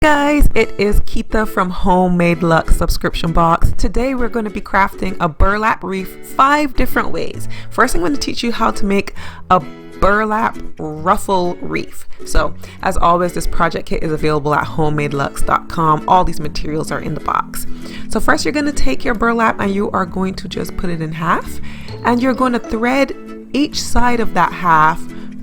Guys, it is Keitha from Homemade Luck subscription box. Today we're going to be crafting a burlap wreath 5 different ways. First, I'm going to teach you how to make a burlap ruffle wreath. So as always, this project kit is available at homemadelux.com. All these materials are in the box. So first, you're going to take your burlap and you are going to just put it in half, and you're going to thread each side of that half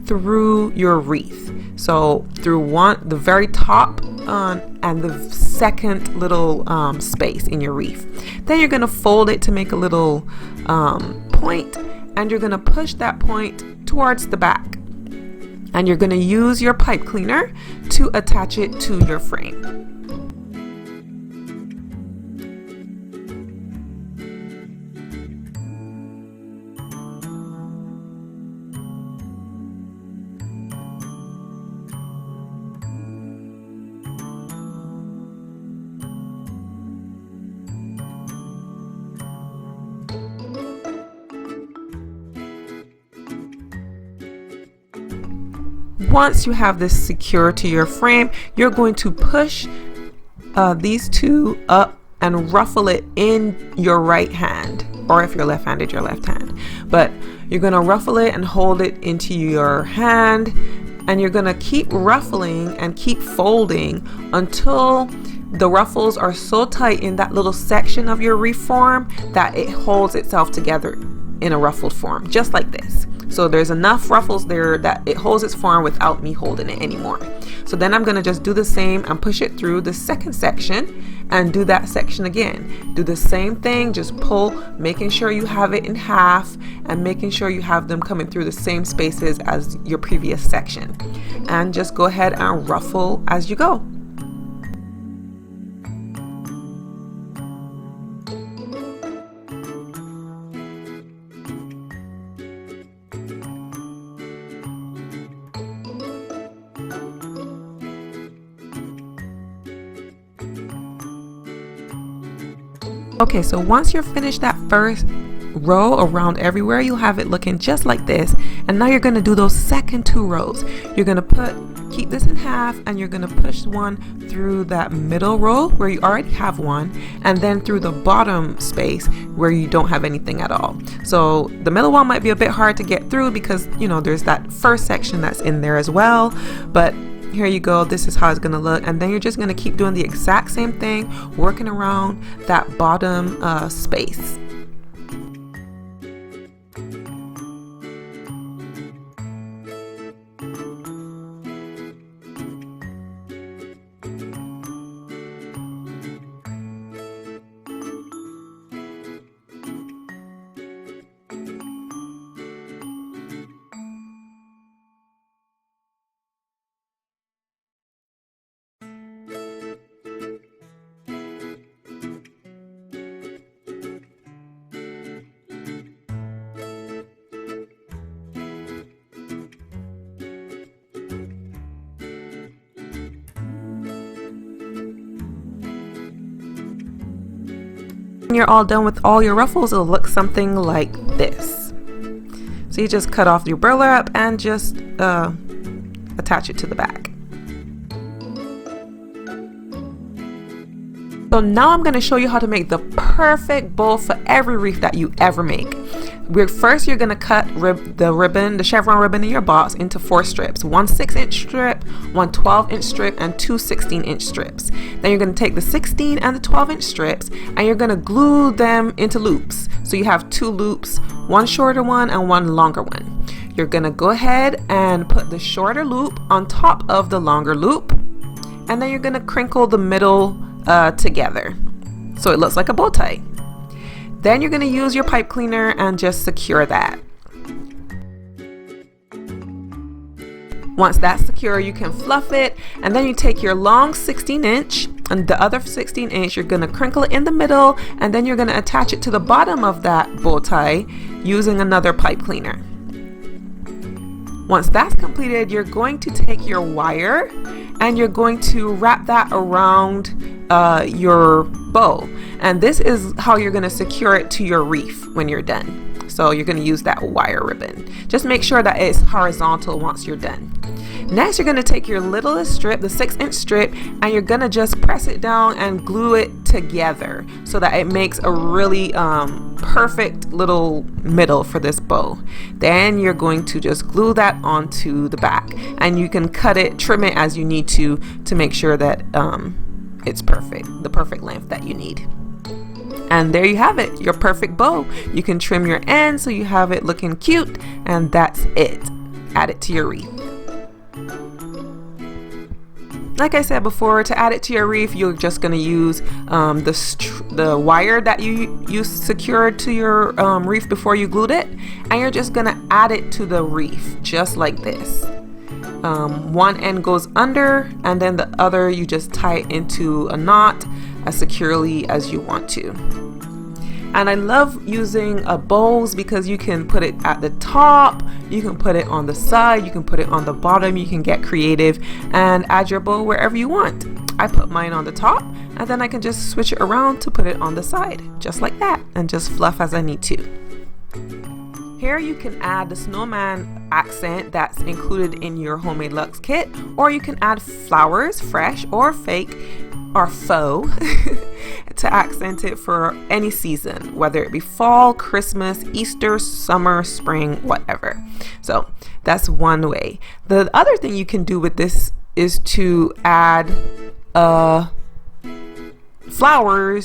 through your wreath. So through the very top and the second little space in your wreath. Then you're going to fold it to make a little point, and you're going to push that point towards the back. And you're going to use your pipe cleaner to attach it to your frame. Once you have this secure to your frame, you're going to push these two up and ruffle it in your right hand, or if you're left-handed, your left hand. But you're going to ruffle it and hold it into your hand, and you're going to keep ruffling and keep folding until the ruffles are so tight in that little section of your wreath form that it holds itself together in a ruffled form, just like this. So there's enough ruffles there that it holds its form without me holding it anymore. So then I'm going to just do the same and push it through the second section and do that section again. Do the same thing, just pull, making sure you have it in half and making sure you have them coming through the same spaces as your previous section. And just go ahead and ruffle as you go. Okay, so once you're finished that first row around everywhere, you'll have it looking just like this. And now you're going to do those second 2 rows. You're going to keep this in half, and you're going to push one through that middle row where you already have one, and then through the bottom space where you don't have anything at all. So the middle one might be a bit hard to get through because, you know, there's that first section that's in there as well. But here you go, this is how it's going to look. And then you're just going to keep doing the exact same thing, working around that bottom space. When you're all done with all your ruffles, it'll look something like this. So you just cut off your burlap and just attach it to the back. So now I'm going to show you how to make the perfect bow for every wreath that you ever make. First, you're going to cut the chevron ribbon in your box into 4 strips. 1 6-inch strip, 1 12-inch strip, and 2 16-inch strips. Then you're going to take the 16 and the 12-inch strips, and you're going to glue them into loops. So you have 2 loops, 1 shorter one and 1 longer one. You're going to go ahead and put the shorter loop on top of the longer loop, and then you're going to crinkle the middle together so it looks like a bow tie. Then you're going to use your pipe cleaner and just secure that. Once that's secure, you can fluff it, and then you take your long 16-inch and the other 16-inch, you're going to crinkle it in the middle, and then you're going to attach it to the bottom of that bow tie using another pipe cleaner. Once that's completed, you're going to take your wire and you're going to wrap that around your bow, and this is how you're going to secure it to your wreath when you're done. So you're going to use that wire ribbon. Just make sure that it's horizontal once you're done. Next, you're going to take your littlest strip, the 6-inch strip, and you're going to just press it down and glue it together so that it makes a really perfect little middle for this bow. Then you're going to just glue that onto the back, and you can cut it, trim it as you need to make sure that it's perfect, the perfect length that you need. And there you have it, your perfect bow. You can trim your ends so you have it looking cute, and that's it. Add it to your wreath. Like I said before, to add it to your wreath, you're just going to use the wire that you secured to your wreath before you glued it, and you're just going to add it to the wreath just like this. One end goes under, and then the other you just tie it into a knot as securely as you want to. And I love using bows because you can put it at the top, you can put it on the side, you can put it on the bottom. You can get creative and add your bow wherever you want. I put mine on the top, and then I can just switch it around to put it on the side, just like that, and just fluff as I need to. Here you can add the snowman accent that's included in your Homemade Looks kit, or you can add flowers, fresh or fake or faux, to accent it for any season, whether it be fall, Christmas, Easter, summer, spring, whatever. So that's one way. The other thing you can do with this is to add a flower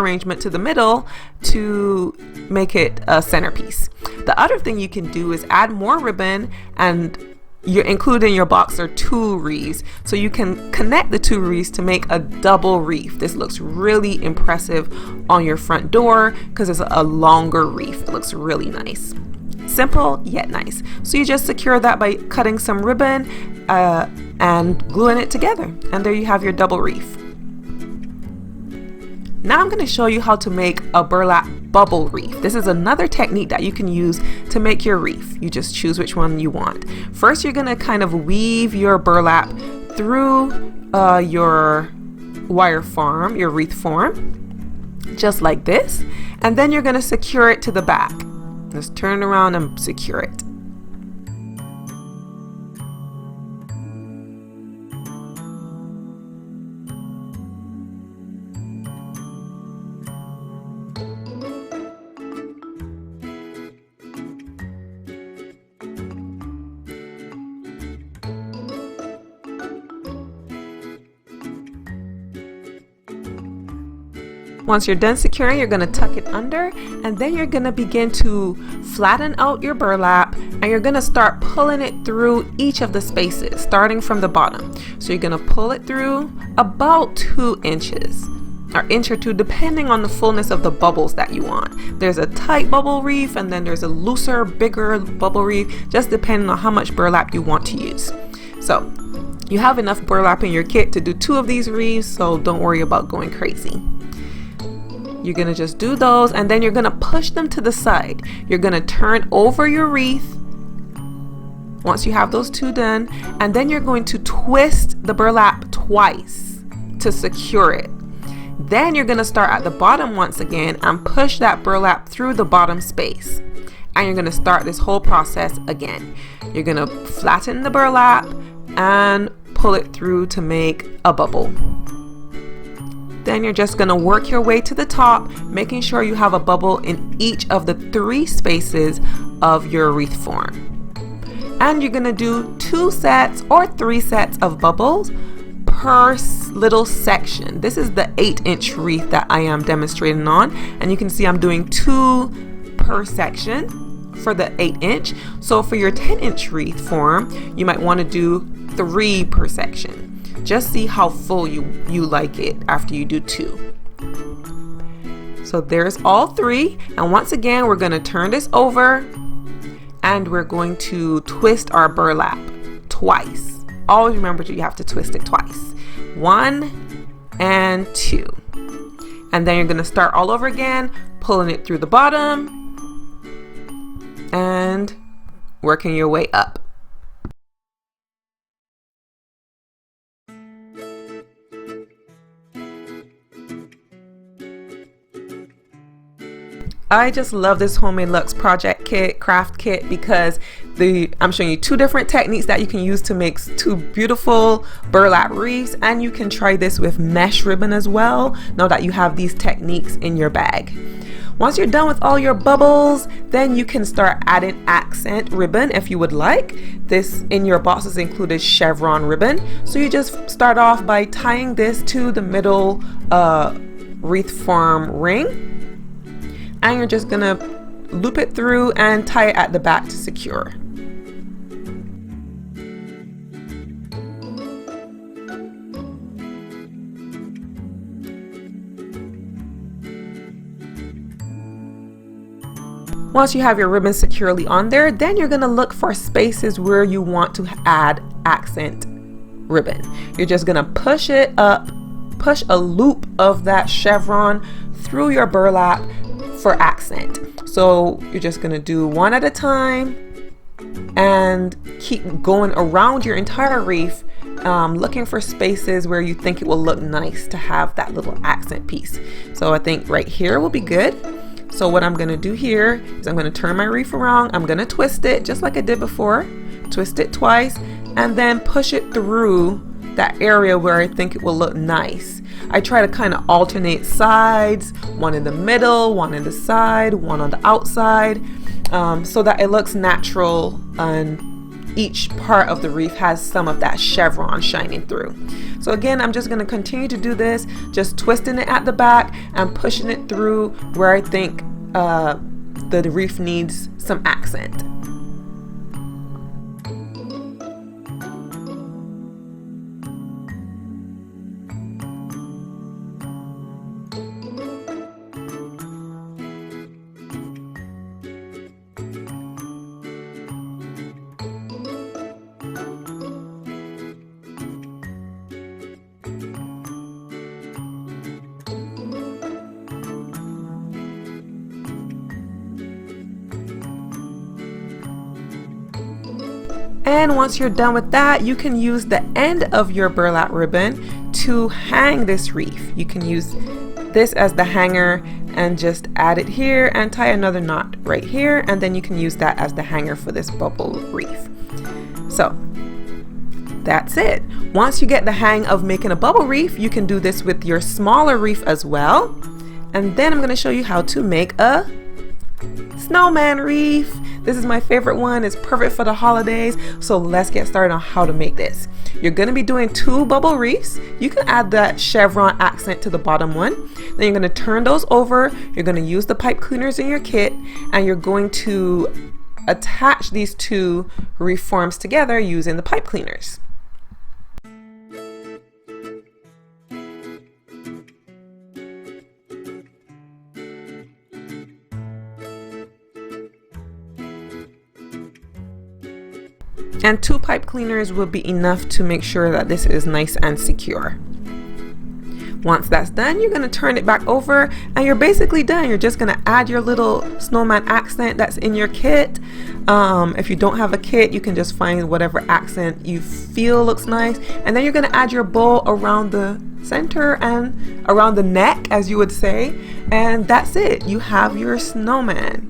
arrangement to the middle to make it a centerpiece. The other thing you can do is add more ribbon, and you include in your box are 2 wreaths, so you can connect the 2 wreaths to make a double wreath. This looks really impressive on your front door because it's a longer wreath. It looks really nice. Simple yet nice. So you just secure that by cutting some ribbon and gluing it together, and there you have your double wreath. Now I'm going to show you how to make a burlap bubble wreath. This is another technique that you can use to make your wreath. You just choose which one you want. First, you're going to kind of weave your burlap through your wire form, your wreath form, just like this. And then you're going to secure it to the back. Just turn around and secure it. Once you're done securing, you're going to tuck it under, and then you're going to begin to flatten out your burlap, and you're going to start pulling it through each of the spaces, starting from the bottom. So you're going to pull it through about 2 inches, or inch or 2, depending on the fullness of the bubbles that you want. There's a tight bubble wreath, and then there's a looser, bigger bubble wreath, just depending on how much burlap you want to use. So you have enough burlap in your kit to do 2 of these wreaths, so don't worry about going crazy. You're going to just do those, and then you're going to push them to the side. You're going to turn over your wreath once you have those 2 done, and then you're going to twist the burlap twice to secure it. Then you're going to start at the bottom once again and push that burlap through the bottom space. And you're going to start this whole process again. You're going to flatten the burlap and pull it through to make a bubble. Then you're just going to work your way to the top, making sure you have a bubble in each of the 3 spaces of your wreath form. And you're going to do 2 sets or 3 sets of bubbles per little section. This is the 8-inch wreath that I am demonstrating on, and you can see I'm doing 2 per section for the 8-inch. So for your 10-inch wreath form, you might want to do 3 per section. Just see how full you like it after you do 2. So there's all 3, and once again we're going to turn this over, and we're going to twist our burlap twice. Always remember you have to twist it twice. 1 and 2. And then you're going to start all over again, pulling it through the bottom and working your way up. I just love this Homemade Looks project kit, craft kit, because I'm showing you two different techniques that you can use to make two beautiful burlap wreaths, and you can try this with mesh ribbon as well, now that you have these techniques in your bag. Once you're done with all your bubbles, then you can start adding accent ribbon if you would like. This in your box is included chevron ribbon. So you just start off by tying this to the middle wreath form ring, and you're just gonna loop it through and tie it at the back to secure. Once you have your ribbon securely on there, then you're going to look for spaces where you want to add accent ribbon. You're just going to push it up, push a loop of that chevron through your burlap for accent. So you're just going to do one at a time and keep going around your entire wreath, looking for spaces where you think it will look nice to have that little accent piece. So I think right here will be good. So what I'm going to do here is I'm going to turn my wreath around. I'm going to twist it just like I did before. Twist it twice and then push it through that area where I think it will look nice. I try to kind of alternate sides, one in the middle, one in the side, one on the outside, so that it looks natural and each part of the wreath has some of that chevron shining through. So again, I'm just going to continue to do this, just twisting it at the back and pushing it through where I think the wreath needs some accent. And once you're done with that, you can use the end of your burlap ribbon to hang this wreath. You can use this as the hanger and just add it here and tie another knot right here, and then you can use that as the hanger for this bubble wreath. So that's it. Once you get the hang of making a bubble wreath, you can do this with your smaller wreath as well. And then I'm going to show you how to make a snowman wreath. This is my favorite one. It's perfect for the holidays. So let's get started on how to make this. You're going to be doing 2 bubble wreaths. You can add that chevron accent to the bottom one. Then you're going to turn those over. You're going to use the pipe cleaners in your kit, and you're going to attach these 2 wreath forms together using the pipe cleaners. And 2 pipe cleaners will be enough to make sure that this is nice and secure. Once that's done, you're going to turn it back over and you're basically done. You're just going to add your little snowman accent that's in your kit. If you don't have a kit, you can just find whatever accent you feel looks nice. And then you're going to add your bow around the center and around the neck, as you would say. And that's it. You have your snowman.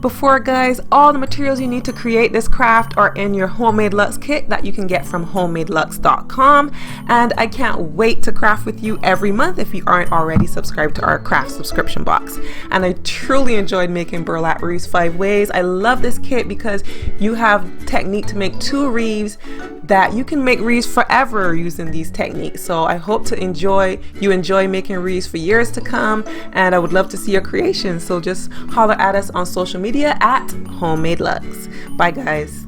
Before guys, all the materials you need to create this craft are in your Homemade Luxe kit that you can get from homemadeluxe.com, and I can't wait to craft with you every month if you aren't already subscribed to our craft subscription box. And I truly enjoyed making burlap wreaths 5 ways. I love this kit because you have technique to make 2 wreaths that you can make wreaths forever using these techniques. So I hope to you enjoy making wreaths for years to come, and I would love to see your creations. So just holler at us on social media at Homemade Luxe. Bye guys.